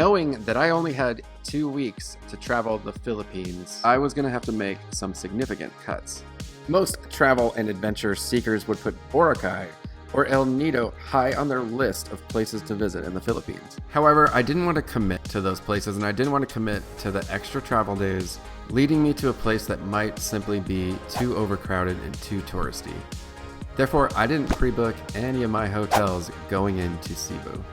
Knowing that I only had 2 weeks to travel the Philippines, I was going to have to make some significant cuts. Most travel and adventure seekers would put Boracay or El Nido high on their list of places to visit in the Philippines. However, I didn't want to commit to those places, and I didn't want to commit to the extra travel days, leading me to a place that might simply be too overcrowded and too touristy. Therefore, I didn't pre-book any of my hotels going into Cebu.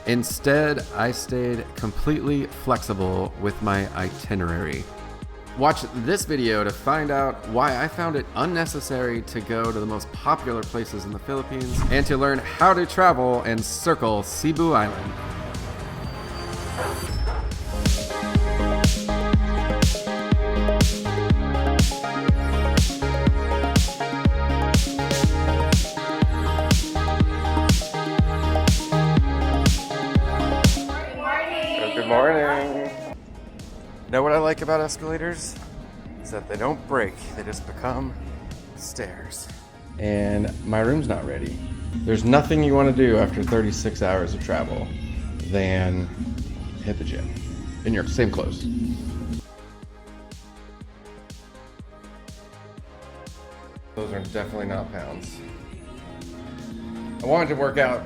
Instead, I stayed completely flexible with my itinerary. Watch this video to find out why I found it unnecessary to go to the most popular places in the Philippines and to learn how to travel and circle Cebu Island. Good morning. Know what I like about escalators? Is that they don't break, they just become stairs. And my room's not ready. There's nothing you want to do after 36 hours of travel than hit the gym in your same clothes. Those are definitely not pounds. I wanted to work out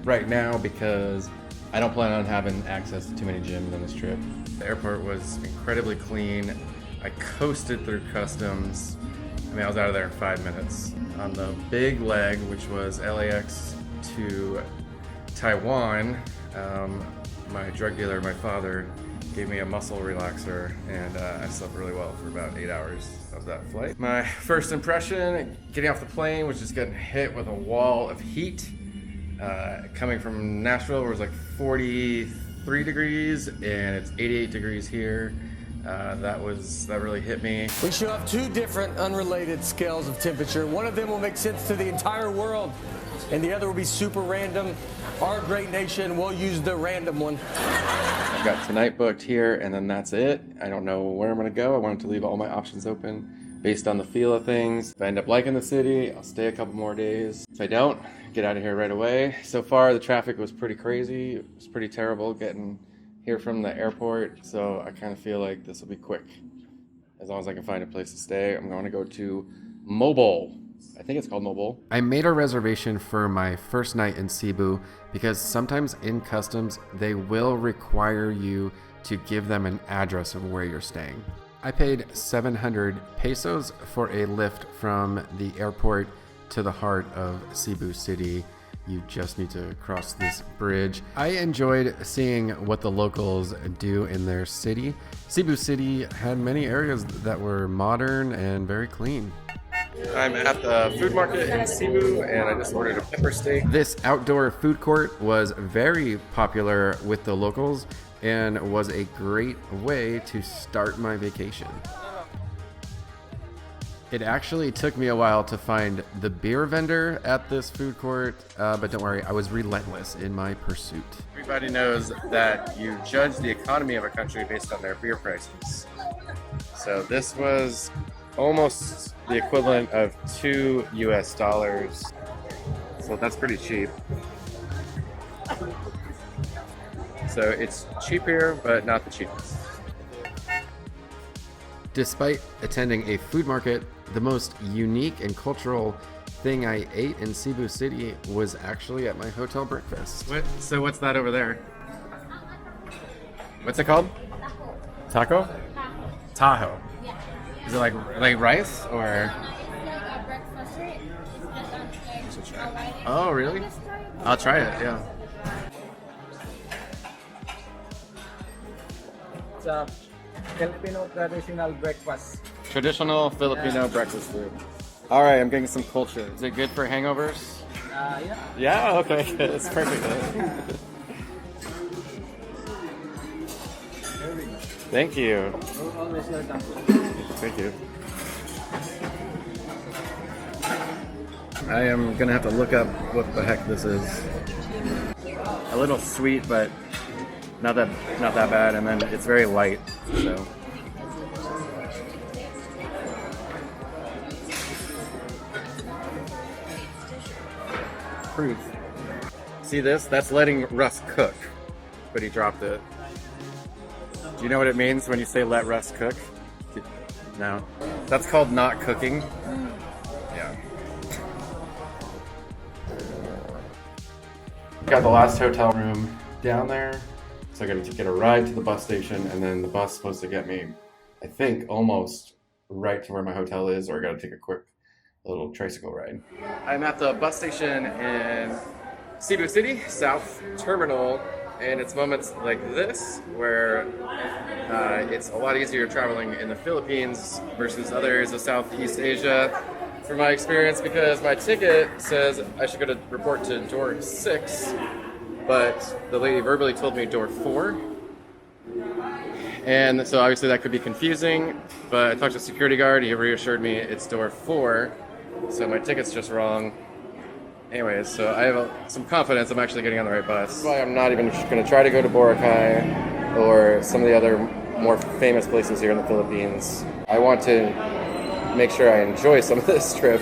right now because I don't plan on having access to too many gyms on this trip. The airport was incredibly clean. I coasted through customs. I mean, I was out of there in 5 minutes. On the big leg, which was LAX to Taiwan, my drug dealer, my father, gave me a muscle relaxer, and I slept really well for about 8 hours of that flight. My first impression, getting off the plane, was just getting hit with a wall of heat. Coming from Nashville, where it was like 43 degrees, and it's 88 degrees here. That really hit me. We should have two different unrelated scales of temperature. One of them will make sense to the entire world, and the other will be super random. Our great nation will use the random one. I've got tonight booked here, and then that's it. I don't know where I'm gonna go. I wanted to leave all my options open based on the feel of things. If I end up liking the city, I'll stay a couple more days. If I don't, get out of here right away. So far, the traffic was pretty crazy. It was pretty terrible getting here from the airport. So I kind of feel like this will be quick. As long as I can find a place to stay. I'm going to go to Moalboal. I think it's called Moalboal. I made a reservation for my first night in Cebu because sometimes in customs, they will require you to give them an address of where you're staying. I paid 700 pesos for a lift from the airport to the heart of Cebu City. You just need to cross this bridge. I enjoyed seeing what the locals do in their city. Cebu City had many areas that were modern and very clean. I'm at the food market in Cebu, and I just ordered a pepper steak. This outdoor food court was very popular with the locals and was a great way to start my vacation. It actually took me a while to find the beer vendor at this food court, but don't worry, I was relentless in my pursuit. Everybody knows that you judge the economy of a country based on their beer prices. So this was almost the equivalent of $2 US. So that's pretty cheap. So it's cheap here, but not the cheapest. Despite attending a food market, the most unique and cultural thing I ate in Cebu City was actually at my hotel breakfast. So what's that over there? What's it called? Taco? Taho. Yeah. Is it like rice or? Oh, really? I'll try it, yeah. It's a Filipino traditional breakfast. Traditional Filipino breakfast food. All right, I'm getting some culture. Is it good for hangovers? Yeah. Yeah, okay, that's perfect. Thank you. Always welcome. Thank you. I am gonna have to look up what the heck this is. A little sweet, but not that bad, and then it's very light. So. Proof. See this? That's letting Russ cook, but he dropped it. you know what it means when you say let Russ cook? No. That's called not cooking. Yeah. Got the last hotel room down there. So I gotta get a ride to the bus station, and then the bus is supposed to get me, I think, almost right to where my hotel is, or I gotta take a quick little tricycle ride. I'm at the bus station in Cebu City, South Terminal, and it's moments like this where it's a lot easier traveling in the Philippines versus other areas of Southeast Asia, from my experience, because my ticket says I should go to report to door 6, but the lady verbally told me door 4. And so obviously that could be confusing, but I talked to the security guard, he reassured me it's door 4, so my ticket's just wrong. Anyways, so I have some confidence I'm actually getting on the right bus. That's why I'm not even going to try to go to Boracay or some of the other more famous places here in the Philippines. I want to make sure I enjoy some of this trip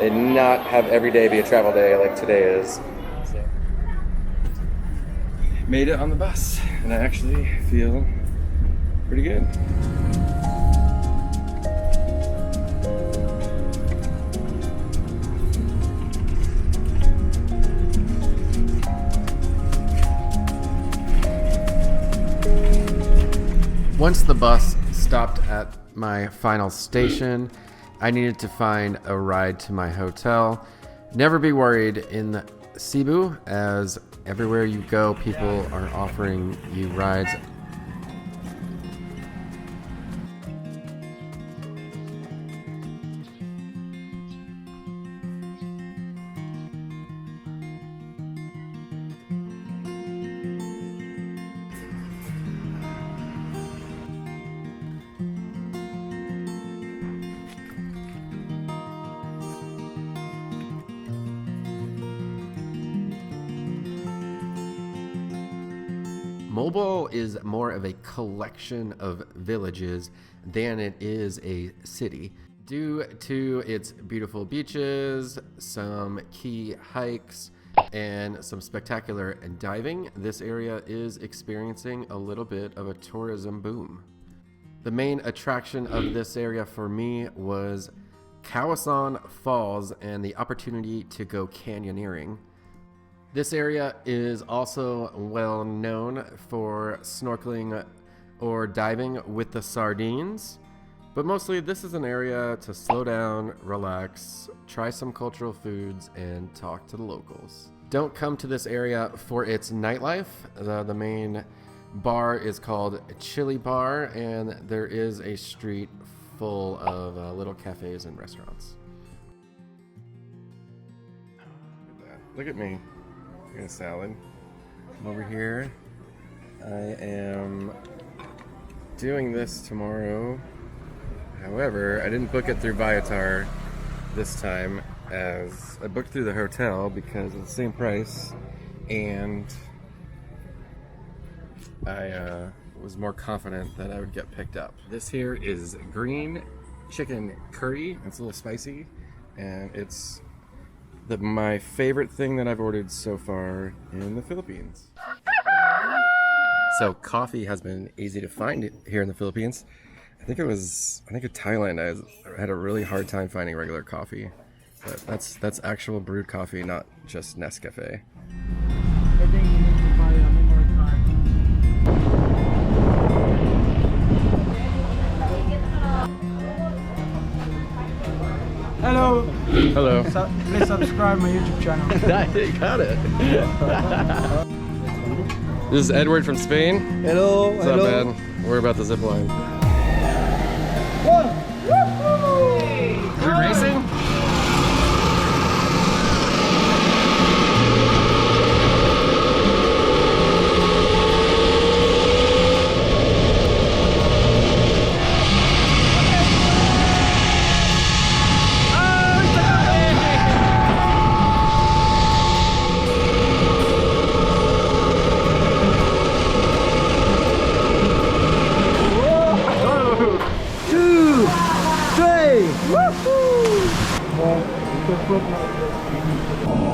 and not have every day be a travel day like today is. So, made it on the bus, and I actually feel pretty good. Once the bus stopped at my final station, I needed to find a ride to my hotel. Never be worried in Cebu, as everywhere you go, people are offering you rides. Moalboal is more of a collection of villages than it is a city. Due to its beautiful beaches, some key hikes, and some spectacular diving, this area is experiencing a little bit of a tourism boom. The main attraction of this area for me was Kawasan Falls and the opportunity to go canyoneering. This area is also well known for snorkeling or diving with the Sardines, but mostly this is an area to slow down, relax, try some cultural foods, and talk to the locals. Don't come to this area for its nightlife. The main bar is called Chili Bar, and there is a street full of little cafes and restaurants. Look at me. I got a salad. I'm over here. I am doing this tomorrow. However, I didn't book it through Viator this time, as I booked through the hotel because of the same price, and I was more confident that I would get picked up. This here is green chicken curry. It's a little spicy, and it's my favorite thing that I've ordered so far in the Philippines. So coffee has been easy to find here in the Philippines. I think in Thailand I had a really hard time finding regular coffee. But that's actual brewed coffee, not just Nescafe. I think you need to buy a memory card. Hello. Hello. Please subscribe my YouTube channel. You got it. This is Edward from Spain. Hello. What's up, man? We're about the zip line. Is it racing?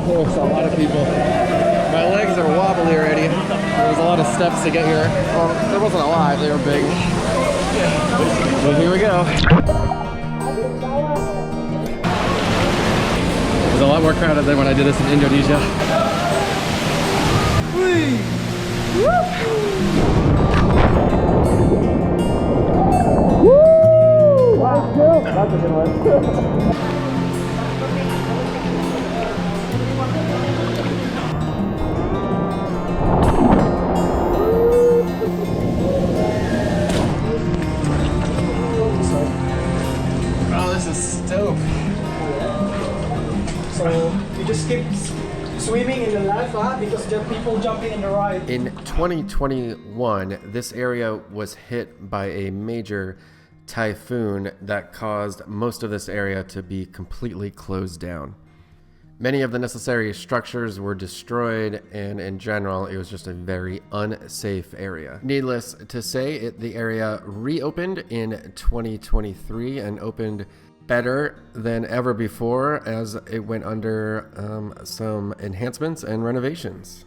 There's a lot of people. My legs are wobbly already. There's a lot of the steps to get here. Well, there wasn't a lot, they were big. But here we go. It's a lot more crowded than when I did this in Indonesia. That's a good one. Oh, this is dope. So you just keep swimming in the left, because there are people jumping in the right. In 2021, this area was hit by a major typhoon that caused most of this area to be completely closed down. Many of the necessary structures were destroyed, and in general, it was just a very unsafe area. Needless to say, the area reopened in 2023 and opened better than ever before as it went under some enhancements and renovations.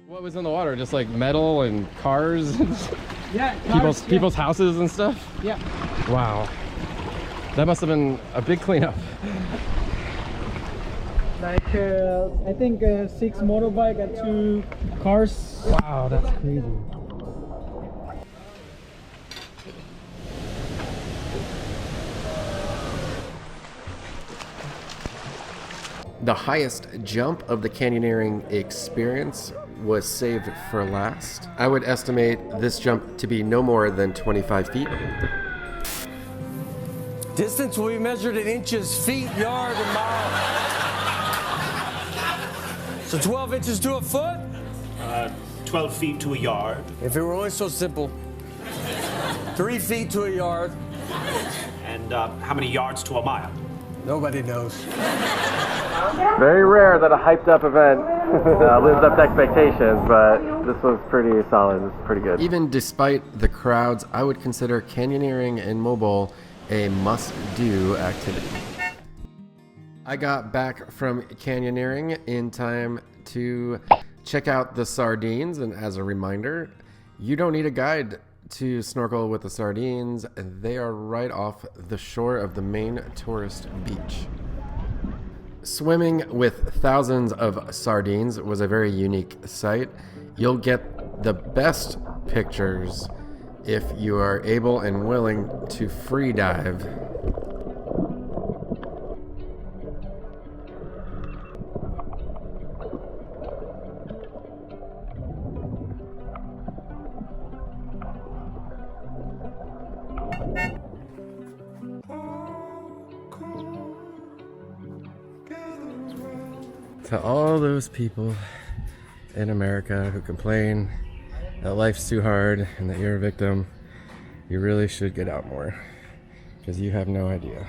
What was in the water? Just like metal and cars? Yeah, cars, people's houses and stuff? Yeah. Wow. That must have been a big cleanup. Like, I think 6 motorbike and 2 cars. Wow, that's crazy. The highest jump of the canyoneering experience was saved for last. I would estimate this jump to be no more than 25 feet. Distance will be measured in inches, feet, yard, and mile. So 12 inches to a foot? 12 feet to a yard. If it were only so simple. 3 feet to a yard. And how many yards to a mile? Nobody knows. Very rare that a hyped up event lives up to expectations, but this was pretty solid. This is pretty good. Even despite the crowds, I would consider canyoneering in Moalboal a must-do activity. I got back from canyoneering in time to check out the Sardines, and as a reminder, you don't need a guide to snorkel with the Sardines. They are right off the shore of the main tourist beach. Swimming with thousands of sardines was a very unique sight. You'll get the best pictures if you are able and willing to free dive. To all those people in America who complain that life's too hard and that you're a victim, you really should get out more, because you have no idea.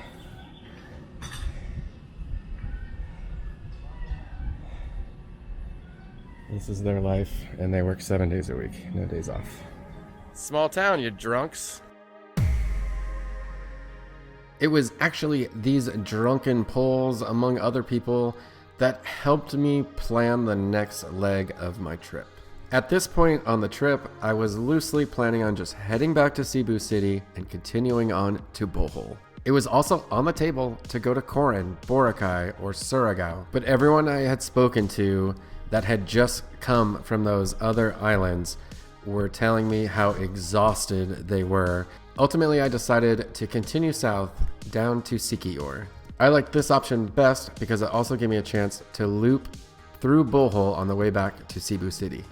This is their life, and they work 7 days a week, no days off. Small town, you drunks. It was actually these drunken Poles, among other people, that helped me plan the next leg of my trip. At this point on the trip, I was loosely planning on just heading back to Cebu City and continuing on to Bohol. It was also on the table to go to Coron, Boracay, or Surigao, but everyone I had spoken to that had just come from those other islands were telling me how exhausted they were. Ultimately, I decided to continue south down to Siquijor. I liked this option best because it also gave me a chance to loop through Bohol on the way back to Cebu City.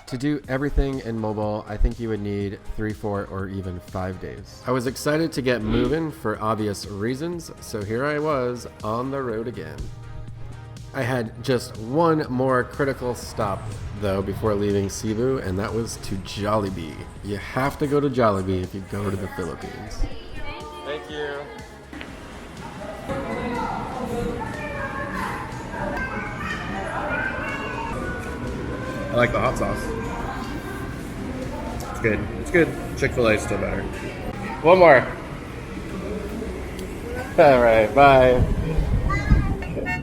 To do everything in Moalboal, I think you would need 3, 4, or even 5 days. I was excited to get moving for obvious reasons, so here I was on the road again. I had just one more critical stop though before leaving Cebu, and that was to Jollibee. You have to go to Jollibee if you go to the Philippines. Thank you. I like the hot sauce. It's good. It's good. Chick-fil-A is still better. One more. All right, bye.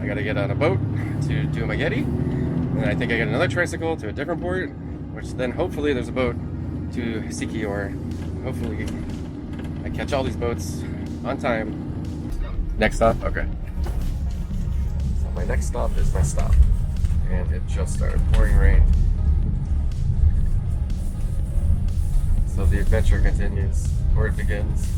I gotta get on a boat to do my Yeti, and I think I get another tricycle to a different port, which then hopefully there's a boat to Siki, or hopefully I catch all these boats on time. Next stop? Okay. So my next stop is my stop. And it just started pouring rain. So the adventure continues, or it begins.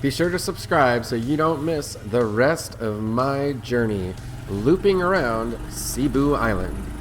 Be sure to subscribe so you don't miss the rest of my journey looping around Cebu Island.